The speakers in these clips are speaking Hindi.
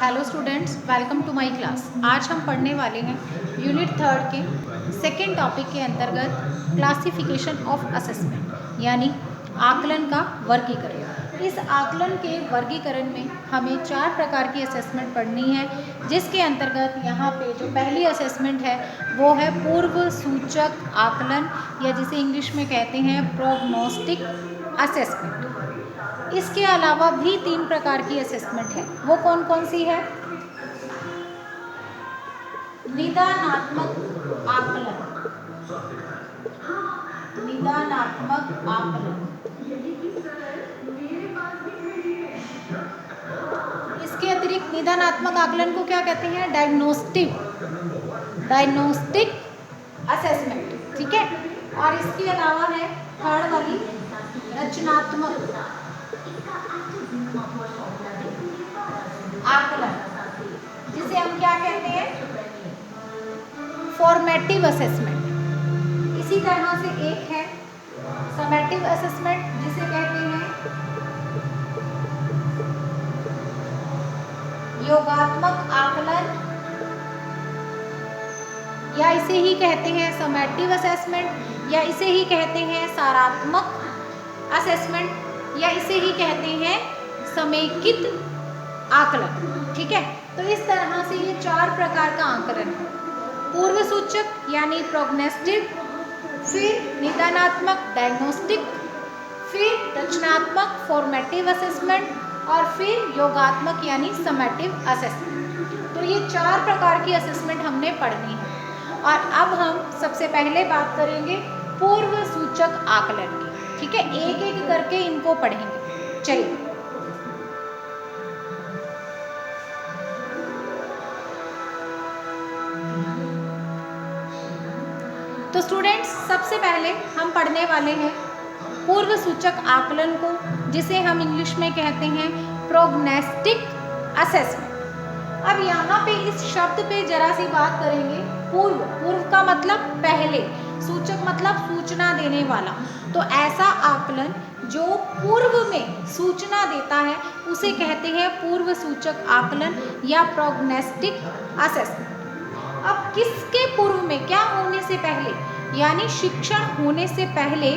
Hello students, welcome to my class. आज हम पढ़ने वाले हैं यूनिट 3 के सेकेंड टॉपिक के अंतर्गत क्लासिफिकेशन ऑफ असेसमेंट, यानी आकलन का वर्गीकरण। इस आकलन के वर्गीकरण में हमें 4 प्रकार की असेसमेंट पढ़नी है, जिसके अंतर्गत यहाँ पे जो पहली असेसमेंट है वो है पूर्व सूचक आकलन, या जिसे इंग्लिश में कहते हैं प्रोग्नोस्टिक असेसमेंट। इसके अलावा भी 3 प्रकार की असेसमेंट है। वो कौन कौन सी है? निदानात्मक आकलन, निदानात्मक आकलन। इसके अतिरिक्त निदानात्मक आकलन को क्या कहते हैं? Diagnostic assessment. ठीक है। और इसके अलावा है थर्ड वाली रचनात्मक आकलन, जिसे हम क्या कहते हैं? Formative assessment. इसी तरह से एक है समेटिव असेसमेंट, जिसे कहते हैं योगात्मक आकलन, या इसे ही कहते हैं समेटिव असेसमेंट, या इसे ही कहते हैं सारात्मक असेसमेंट, या इसे ही कहते हैं समेकित आकलन। ठीक है। तो इस तरह से ये 4 प्रकार का आकलन है। पूर्व सूचक यानी प्रोग्नोस्टिक, फिर निदानात्मक डायग्नोस्टिक, फिर रचनात्मक फॉर्मेटिव असेसमेंट, और फिर योगात्मक यानी समेटिव असेसमेंट। तो ये 4 प्रकार की असेसमेंट हमने पढ़नी है। और अब हम सबसे पहले बात करेंगे पूर्व सूचक आकलन की। ठीक है, एक एक करके इनको पढ़ेंगे। चलिए। तो स्टूडेंट्स, सबसे पहले हम पढ़ने वाले हैं पूर्व सूचक आकलन को, जिसे हम इंग्लिश में कहते हैं प्रोग्नोस्टिक असेसमेंट। अब यहाँ पे इस शब्द पे जरा सी बात करेंगे। पूर्व, पूर्व का मतलब पहले, सूचक मतलब सूचना देने वाला। तो ऐसा आकलन जो पूर्व में सूचना देता है उसे कहते हैं पूर्व सूचक आकलन या प्रोग्नोस्टिक असेसमेंट। अब किसके पूर्व में, क्या होने से पहले, यानी शिक्षण होने से पहले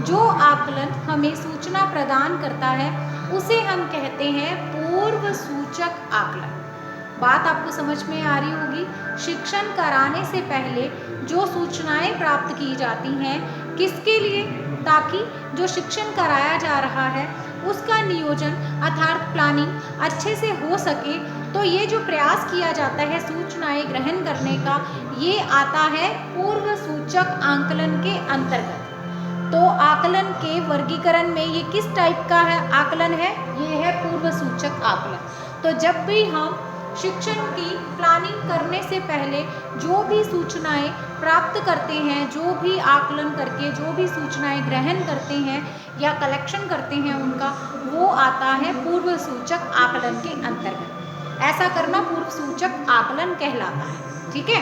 जो आकलन हमें सूचना प्रदान करता है उसे हम कहते हैं पूर्व सूचक आकलन। बात आपको समझ में आ रही होगी। शिक्षण कराने से पहले जो सूचनाएं प्राप्त की जाती हैं, किसके लिए? ताकि जो शिक्षण कराया जा रहा है उसका नियोजन अर्थात प्लानिंग अच्छे से हो सके। तो ये जो प्रयास किया जाता है सूचनाएं ग्रहण करने का, ये आता है पूर्व सूचक आकलन के अंतर्गत। तो आकलन के वर्गीकरण में ये किस टाइप का है आकलन है? ये है पूर्व सूचक आकलन। तो जब भी हम शिक्षण की प्लानिंग करने से पहले जो भी सूचनाएं प्राप्त करते हैं, जो भी आकलन करके जो भी सूचनाएं ग्रहण करते हैं या कलेक्शन करते हैं उनका, वो आता है पूर्व सूचक आकलन के अंतर्गत। ऐसा करना पूर्व सूचक आकलन कहलाता है। ठीक है।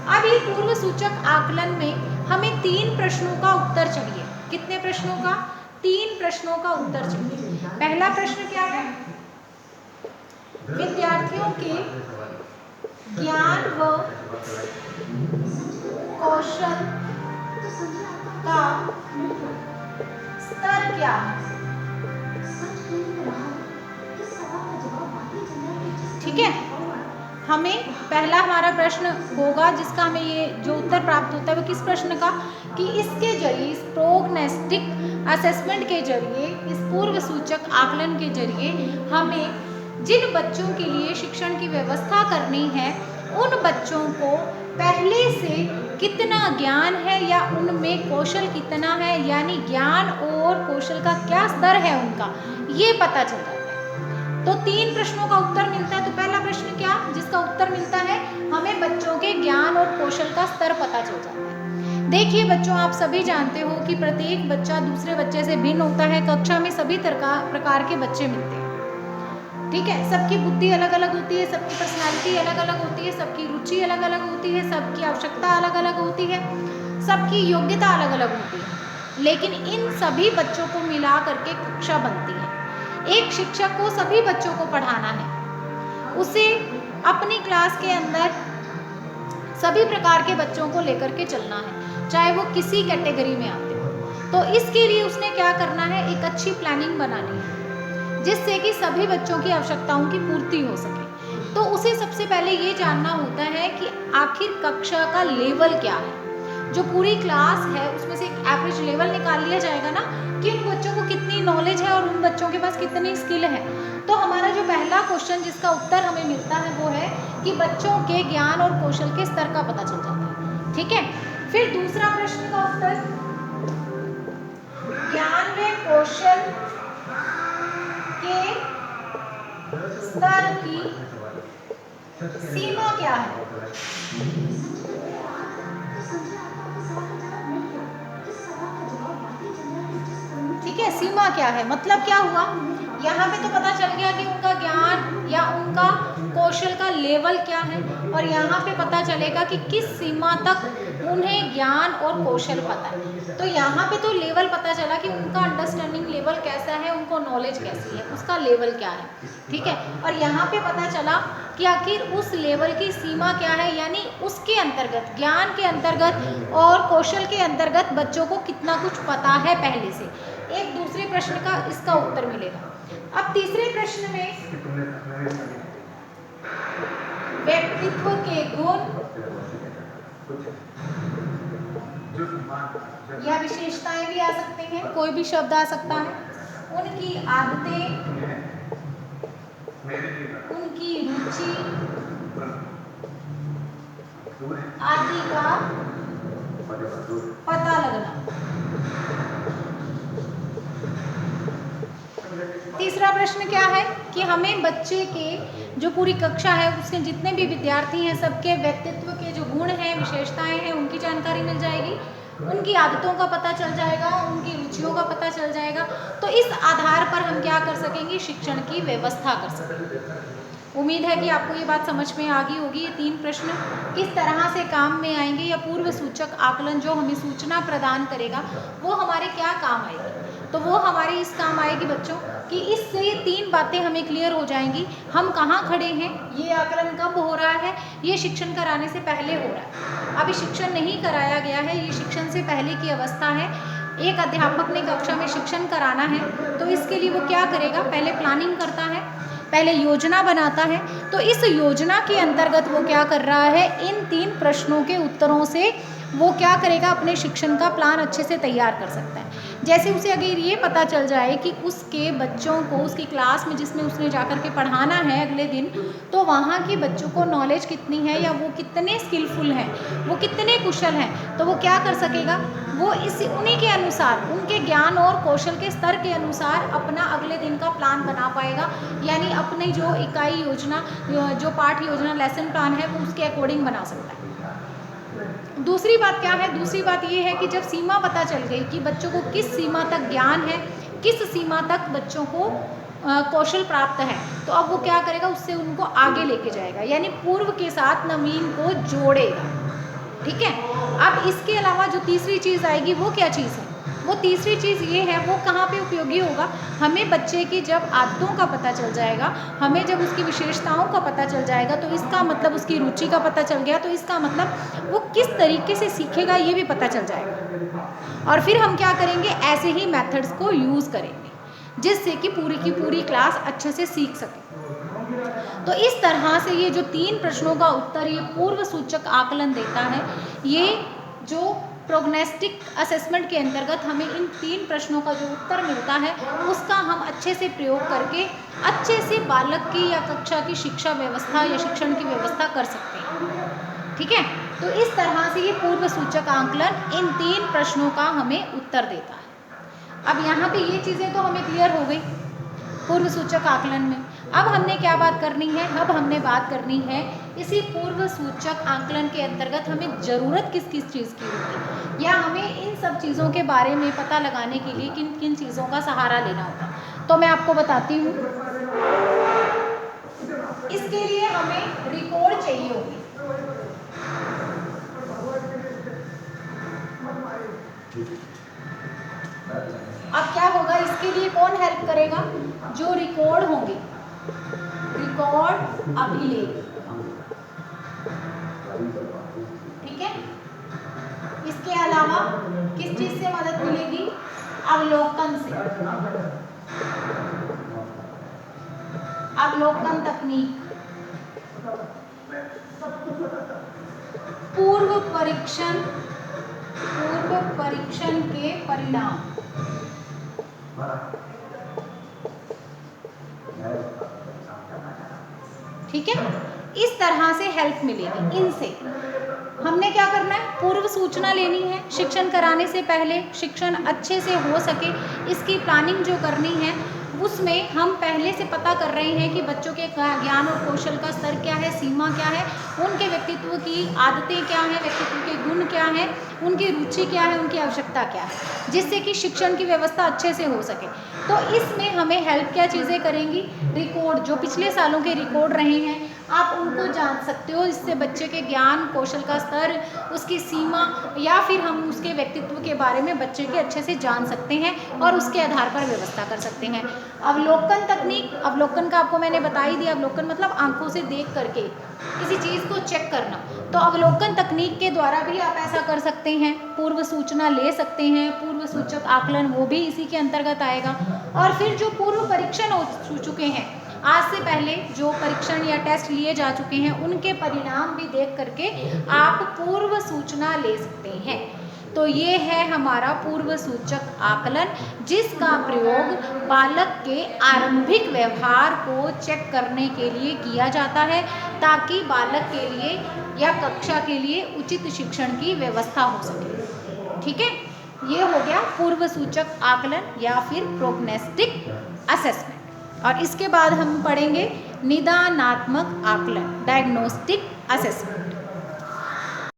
अब ये पूर्व सूचक आकलन में हमें 3 प्रश्नों का उत्तर चाहिए। कितने प्रश्नों का? 3 प्रश्नों का उत्तर चाहिए। पहला प्रश्न क्या है? विद्यार्थियों के ज्ञान व कौशल का स्तर क्या है? ठीक है। हमें पहला हमारा प्रश्न होगा जिसका हमें ये जो उत्तर प्राप्त होता है वो किस प्रश्न का, कि इसके जरिए, इस प्रोग्नोस्टिक असेसमेंट के जरिए, इस पूर्व सूचक आकलन के जरिए हमें जिन बच्चों के लिए शिक्षण की व्यवस्था करनी है उन बच्चों को पहले से कितना ज्ञान है या उनमें कौशल कितना है, यानी ज्ञान और कौशल का क्या स्तर है उनका, ये पता चल जाता है। तो 3 प्रश्नों का उत्तर मिलता है। तो पहला प्रश्न क्या, जिसका उत्तर मिलता है, हमें बच्चों के ज्ञान और कौशल का स्तर पता चल जाता है। देखिए बच्चों, आप सभी जानते हो कि प्रत्येक बच्चा दूसरे बच्चे से भिन्न होता है। कक्षा में सभी प्रकार के बच्चे मिलते हैं। ठीक है। सबकी बुद्धि अलग अलग होती है, सबकी पर्सनालिटी अलग अलग होती है, सबकी रुचि अलग अलग होती है, सबकी आवश्यकता अलग अलग होती है, सबकी योग्यता अलग अलग होती है। लेकिन इन सभी बच्चों को मिला करके कक्षा बनती है। एक शिक्षक को सभी बच्चों को पढ़ाना है। उसे अपनी क्लास के अंदर सभी प्रकार के बच्चों को लेकर के चलना है, चाहे वो किसी कैटेगरी में आते हो। तो इसके लिए उसने क्या करना है, एक अच्छी प्लानिंग बनानी है जिससे कि सभी बच्चों की आवश्यकताओं की पूर्ति हो सके। तो उसे सबसे पहले ये जानना होता है कि आखिर कक्षा का लेवल क्या है। जो पूरी क्लास है उसमें से एक एवरेज लेवल निकाल लिया जाएगा ना कि उन बच्चों को कितनी नॉलेज है और उन बच्चों के पास कितनी स्किल है। तो हमारा जो पहला क्वेश्चन जिसका उत्तर हमें मिलता है वो है कि बच्चों के ज्ञान और कौशल के स्तर का पता चल जाता है। ठीक है, फिर दूसरा प्रश्न का उत्तर, ज्ञान व कौशल के स्तर की सीमा क्या है। ठीक है, सीमा क्या है मतलब क्या हुआ, यहाँ पे तो पता चल गया कि उनका ज्ञान या उनका कौशल का लेवल क्या है, और यहाँ पे पता चलेगा कि किस सीमा तक उन्हें ज्ञान और कौशल पता है। तो यहाँ पे तो लेवल पता चला कि उनका अंडरस्टैंडिंग लेवल कैसा है, उनको नॉलेज कैसी है, उसका लेवल क्या है। ठीक है, और यहाँ पे पता चला कि आखिर उस लेवल की सीमा क्या है, यानी उसके अंतर्गत, ज्ञान के अंतर्गत और कौशल के अंतर्गत बच्चों को कितना कुछ पता है पहले से। एक दूसरे प्रश्न का इसका उत्तर मिलेगा। अब तीसरे प्रश्न में व्यक्तित्व के गुण या विशेषताएं भी आ सकते हैं, कोई भी शब्द आ सकता है, उनकी आदतें, उनकी रुचि आदि का पता लगना। तीसरा प्रश्न क्या है कि हमें बच्चे के जो पूरी कक्षा है उसके जितने भी विद्यार्थी हैं सबके व्यक्तित्व के जो गुण हैं, विशेषताएं हैं, उनकी जानकारी मिल जाएगी, उनकी आदतों का पता चल जाएगा, उनकी रुचियों का पता चल जाएगा। तो इस आधार पर हम क्या कर सकेंगे, शिक्षण की व्यवस्था कर सकेंगे। उम्मीद है कि आपको ये बात समझ में आ गई होगी। ये 3 प्रश्न किस तरह से काम में आएंगे, या पूर्व सूचक आकलन जो हमें सूचना प्रदान करेगा वो हमारे क्या काम आएगी। तो वो हमारे इस काम आएगी बच्चों कि इससे ये 3 बातें हमें क्लियर हो जाएंगी। हम कहाँ खड़े हैं, ये आकलन कब हो रहा है, ये शिक्षण कराने से पहले हो रहा है, अभी शिक्षण नहीं कराया गया है, ये शिक्षण से पहले की अवस्था है। एक अध्यापक ने कक्षा में शिक्षण कराना है तो इसके लिए वो क्या करेगा, पहले प्लानिंग करता है, पहले योजना बनाता है। तो इस योजना के अंतर्गत वो क्या कर रहा है, इन 3 प्रश्नों के उत्तरों से वो क्या करेगा, अपने शिक्षण का प्लान अच्छे से तैयार कर सकता है। जैसे उसे अगर ये पता चल जाए कि उसके बच्चों को उसकी क्लास में जिसमें उसने जाकर के पढ़ाना है अगले दिन, तो वहाँ के बच्चों को नॉलेज कितनी है या वो कितने स्किलफुल हैं, वो कितने कुशल हैं, तो वो क्या कर सकेगा, वो उन्हीं के अनुसार, उनके ज्ञान और कौशल के स्तर के अनुसार अपना अगले दिन का प्लान बना पाएगा। यानी अपनी जो इकाई योजना, जो पाठ योजना, लेसन प्लान है वो उसके अकॉर्डिंग बना सकता है। दूसरी बात क्या है, दूसरी बात ये है कि जब सीमा पता चल गई कि बच्चों को किस सीमा तक ज्ञान है, किस सीमा तक बच्चों को कौशल प्राप्त है, तो अब वो क्या करेगा, उससे उनको आगे लेके जाएगा, यानी पूर्व के साथ नवीन को जोड़ेगा। ठीक है, अब इसके अलावा जो तीसरी चीज़ आएगी वो क्या चीज़ है, वो तीसरी चीज़ ये है, वो कहाँ पे उपयोगी होगा, हमें बच्चे की जब आदतों का पता चल जाएगा, हमें जब उसकी विशेषताओं का पता चल जाएगा, तो इसका मतलब उसकी रुचि का पता चल गया, तो इसका मतलब वो किस तरीके से सीखेगा ये भी पता चल जाएगा। और फिर हम क्या करेंगे, ऐसे ही मेथड्स को यूज़ करेंगे जिससे कि पूरी की पूरी क्लास अच्छे से सीख सके। तो इस तरह से ये जो 3 प्रश्नों का उत्तर ये पूर्व सूचक आकलन देता है, ये जो प्रोग्नोस्टिक असेसमेंट के अंतर्गत हमें इन 3 प्रश्नों का जो उत्तर मिलता है उसका हम अच्छे से प्रयोग करके अच्छे से बालक की या कक्षा की शिक्षा व्यवस्था या शिक्षण की व्यवस्था कर सकते हैं। ठीक है, तो इस तरह से ये पूर्व सूचक आकलन इन 3 प्रश्नों का हमें उत्तर देता है। अब यहाँ पे ये चीज़ें तो हमें क्लियर हो गई पूर्व सूचक आकलन में। अब हमने क्या बात करनी है, अब हमने बात करनी है इसी पूर्व सूचक आकलन के अंतर्गत हमें ज़रूरत किस किस चीज़ की होगी, या हमें इन सब चीज़ों के बारे में पता लगाने के लिए किन किन चीज़ों का सहारा लेना होगा। तो मैं आपको बताती हूँ, इसके लिए हमें रिकॉर्ड चाहिए होगी। अब क्या होगा, इसके लिए कौन हेल्प करेगा, जो रिकॉर्ड होंगे, रिकॉर्ड अभिलेख। ठीक है, इसके अलावा किस चीज से मदद मिलेगी? अवलोकन से, अवलोकन तकनीक, पूर्व परीक्षण के परिणाम। ठीक है, इस तरह से हेल्प मिलेगी। इनसे हमने क्या करना है? पूर्व सूचना लेनी है। शिक्षण कराने से पहले शिक्षण अच्छे से हो सके, इसकी प्लानिंग जो करनी है, उसमें हम पहले से पता कर रहे हैं कि बच्चों के ज्ञान और कौशल का स्तर क्या है, सीमा क्या है, उनके व्यक्तित्व की आदतें क्या हैं, व्यक्तित्व के गुण क्या हैं, उनकी रुचि क्या है, उनकी आवश्यकता क्या है, जिससे कि शिक्षण की व्यवस्था अच्छे से हो सके। तो इसमें हमें हेल्प क्या चीज़ें करेंगी? रिकॉर्ड, जो पिछले सालों के रिकॉर्ड रहे हैं, आप उनको जान सकते हो। इससे बच्चे के ज्ञान कौशल का स्तर, उसकी सीमा, या फिर हम उसके व्यक्तित्व के बारे में बच्चे के अच्छे से जान सकते हैं और उसके आधार पर व्यवस्था कर सकते हैं। अवलोकन तकनीक, अवलोकन का आपको मैंने बता ही दिया। अवलोकन मतलब आंखों से देख करके किसी चीज़ को चेक करना। तो अवलोकन तकनीक के द्वारा भी आप ऐसा कर सकते हैं, पूर्व सूचना ले सकते हैं। पूर्व सूचक आकलन वो भी इसी के अंतर्गत आएगा। और फिर जो पूर्व परीक्षण हो चुके हैं, आज से पहले जो परीक्षण या टेस्ट लिए जा चुके हैं, उनके परिणाम भी देख करके आप पूर्व सूचना ले सकते हैं। तो ये है हमारा पूर्व सूचक आकलन, जिसका प्रयोग बालक के आरंभिक व्यवहार को चेक करने के लिए किया जाता है, ताकि बालक के लिए या कक्षा के लिए उचित शिक्षण की व्यवस्था हो सके। ठीक है, ये हो गया पूर्व सूचक आकलन या फिर प्रोग्नोस्टिक असेसमेंट। और इसके बाद हम पढ़ेंगे निदानात्मक आकलन, डायग्नोस्टिक असेसमेंट।